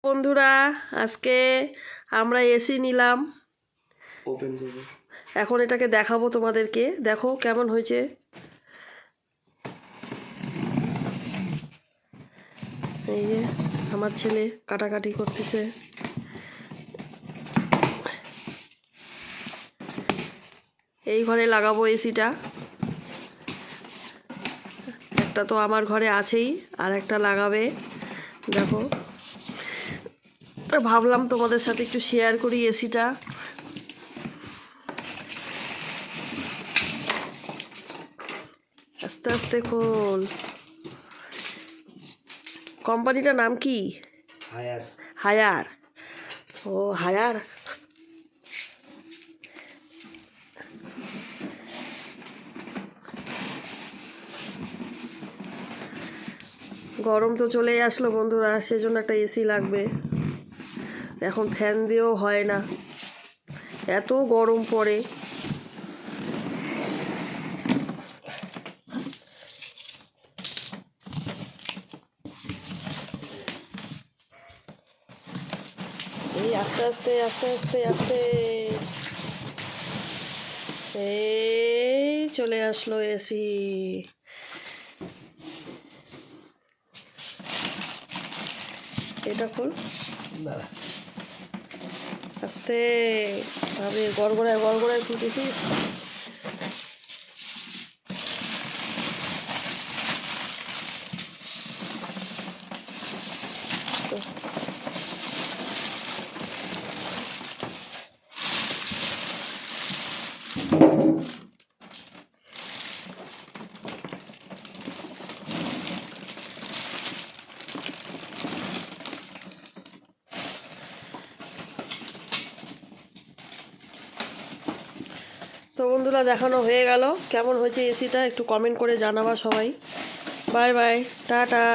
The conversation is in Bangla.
বন্ধুরা, আজকে আমরা এসি নিলাম। ওপেন করব। এখন এটাকে দেখাবো তোমাদেরকে। দেখো কেমন হয়েছে। এই যে আমার ছেলে কাটাকাটি করতেছে। এই ঘরে লাগাবো এসিটা। একটা তো আমার ঘরে আছেই, আর একটা লাগাবে। দেখো, তা ভাবলাম তোমাদের সাথে একটু শেয়ার করি এসিটা। আস্তে আস্তে খোল। কোম্পানিটার নাম কি? হায়ার। হায়ার। ও হায়ার। গরম তো চলেই আসলো বন্ধুরা, সেজন্য একটা এসি লাগবে। এখন ফ্যান দিয়েও হয় না, এত গরম পড়ে। এই আস্তে আস্তে আস্তে আস্তে আস্তে এই চলে আসলো এসি। এটা খোল আস্তে ভাবে, গড়গড়ায় গড়গড়ায় খুলতেছিস। তো বন্ধুরা, দেখানো হয়ে গেল। কেমন হয়েছে এসিটা একটু কমেন্ট করে জানাবা সবাই। Bye bye, tata.